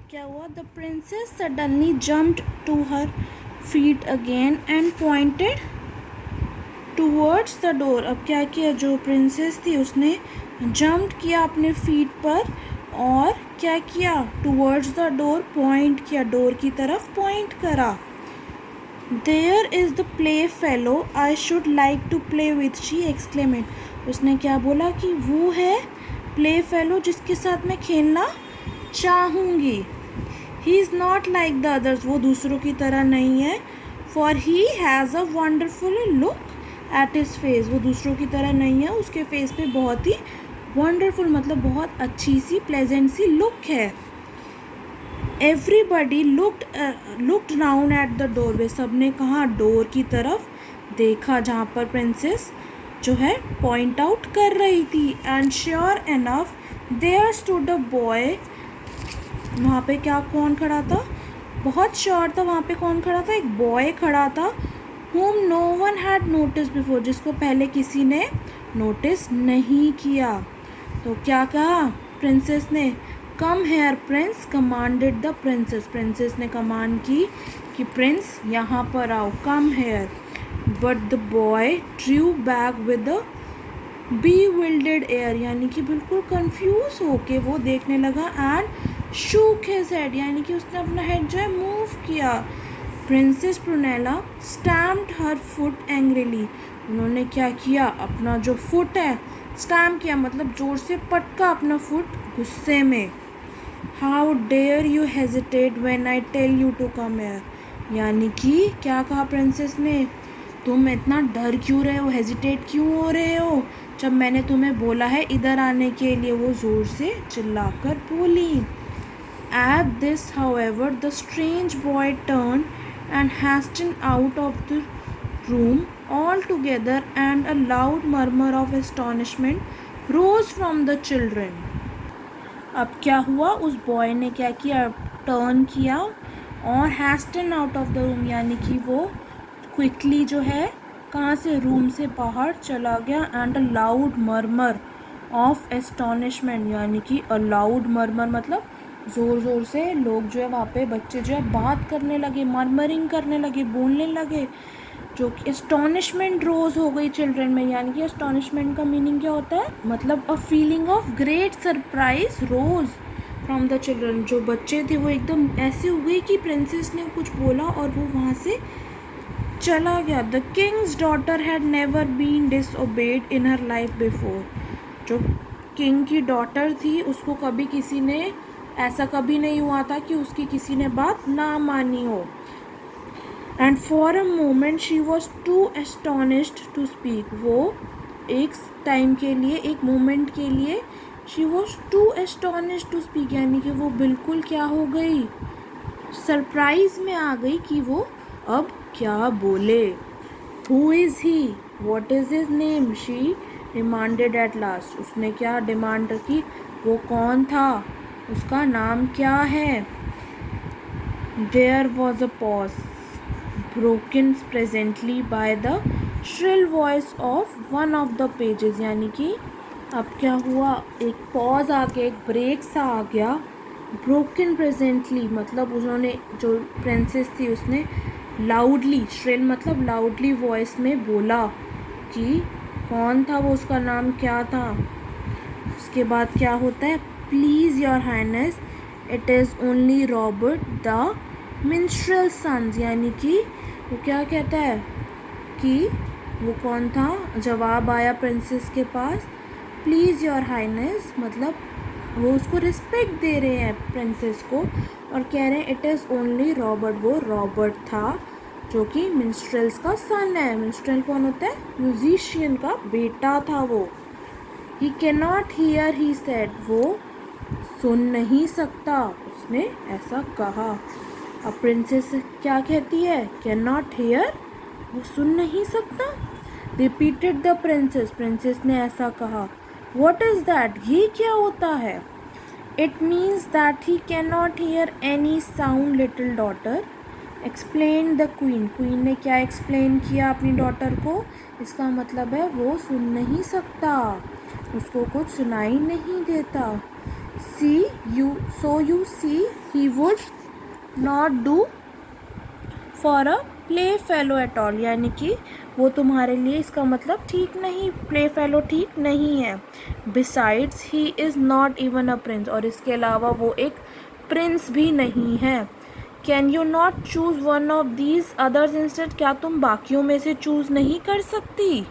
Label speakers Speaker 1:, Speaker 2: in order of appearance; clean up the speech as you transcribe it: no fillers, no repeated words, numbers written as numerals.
Speaker 1: क्या हुआ? The princess suddenly jumped to her feet again and pointed towards the door. अब क्या किया? जो प्रिंसेस थी उसने जंप किया अपने फीट पर और क्या किया? टूवर्ड्स द डोर पॉइंट किया, डोर की तरफ पॉइंट करा। There is the play fellow I should like to play with, she exclaimed. उसने क्या बोला कि वो है प्ले फेलो जिसके साथ मैं खेलना चाहूँगी। He is not like the others, वो दूसरों की तरह नहीं है। For he has a wonderful look at his face, वो दूसरों की तरह नहीं है, उसके फेस पे बहुत ही वंडरफुल मतलब बहुत अच्छी सी प्लेजेंट सी लुक है। Everybody looked round at the doorway, सब ने कहा डोर की तरफ देखा जहाँ पर प्रिंसेस जो है पॉइंट आउट कर रही थी। And sure enough there stood a boy, वहाँ पे क्या कौन खड़ा था? बहुत श्योर था वहाँ पे कौन खड़ा था? एक बॉय खड़ा था। whom no one had noticed before, जिसको पहले किसी ने नोटिस नहीं किया। तो क्या कहा प्रिंसेस ने? Come here Prince, commanded the princess, princess ने कमांड की कि प्रिंस यहाँ पर आओ, come here. But the boy Drew back with the bewildered air, यानी कि बिल्कुल कंफ्यूज होके वो देखने लगा। एंड शूक हिज हेड, यानी कि उसने अपना हेड जो है मूव किया। Princess Prunella stamped her foot angrily, उन्होंने क्या किया? अपना जो फुट है स्टैम्प किया, मतलब जोर से पटका अपना फुट गुस्से में। How dare you hesitate when I tell you to come here, यानी कि क्या कहा प्रिंसेस ने? तुम इतना डर क्यों रहे हो, हेजिटेट क्यों हो रहे हो जब मैंने तुम्हें बोला है इधर आने के लिए, वो ज़ोर से चिल्लाकर बोली। At this, however, the strange boy turned and hastened out of the room altogether, and a loud murmur of astonishment rose from the children. अब क्या हुआ? उस बॉय ने क्या किया? टर्न किया और hasten out of the room, यानी कि वो क्विकली जो है कहाँ से? रूम से बाहर चला गया। And a loud murmur of astonishment, यानी कि अ लाउड मर्मर मतलब ज़ोर ज़ोर से लोग जो है वहाँ पे बच्चे जो है बात करने लगे, मर्मरिंग करने लगे, बोलने लगे, जो कि एस्टॉनिशमेंट रोज़ हो गई चिल्ड्रन में। यानी कि एस्टॉनिशमेंट का मीनिंग क्या होता है? मतलब a feeling of great surprise rose from the children, जो बच्चे थे वो एकदम ऐसे हुए कि प्रिंसेस ने कुछ बोला और वो वहाँ से चला गया। The king's daughter had never been disobeyed in her life before, जो किंग की डॉटर थी उसको कभी किसी ने ऐसा कभी नहीं हुआ था कि उसकी किसी ने बात ना मानी हो। And for a moment she was too astonished to speak, वो एक टाइम के लिए, एक मोमेंट के लिए she was too astonished to speak, यानी कि वो बिल्कुल क्या हो गई? सरप्राइज में आ गई कि वो अब क्या बोले। Who is he, what is his name, she demanded at last, उसने क्या डिमांड की? वो कौन था, उसका नाम क्या है? There was a pause broken presently by the shrill voice of one of the pages, यानी कि अब क्या हुआ? एक पॉज आ गया, एक ब्रेक सा आ गया। ब्रोकन प्रेजेंटली मतलब उन्होंने, जो प्रिंसेस थी उसने लाउडली, श्रिल मतलब लाउडली वॉइस में बोला कि कौन था वो, उसका नाम क्या था। उसके बाद क्या होता है? Please your highness it is only Robert the minstrel sons, यानी कि वो क्या कहता है कि वो कौन था? जवाब आया प्रिंसेस के पास, प्लीज़ योर हाइनेस, मतलब वो उसको रिस्पेक्ट दे रहे हैं प्रिंसेस को और कह रहे हैं इट इज़ ओनली रॉबर्ट, वो रॉबर्ट था जो कि मिन्स्ट्रेल्स का सन है। मिन्स्ट्रेल कौन होता है? म्यूजिशियन का बेटा था वो। He can not hear he said, वो सुन नहीं सकता, उसने ऐसा कहा। अब प्रिंसेस क्या कहती है? कैन नॉट हीयर, वो सुन नहीं सकता। रिपीटेड द प्रिंसेस, प्रिंसेस ने ऐसा कहा। वॉट इज़ दैट, ये क्या होता है? It means that he can not hear any sound little daughter, explain the queen, queen ने क्या एक्सप्लेन किया अपनी डॉटर को? इसका मतलब है वो सुन नहीं सकता, उसको कुछ सुनाई नहीं देता। you see he would not do for a play fellow at all, यानी कि वो तुम्हारे लिए, इसका मतलब ठीक नहीं, प्ले फेलो ठीक नहीं है. Besides he is not even a prince, और इसके अलावा वो एक प्रिंस भी नहीं है. Can you not choose one of these others instead, क्या तुम बाकियों में से चूज़ नहीं कर सकती?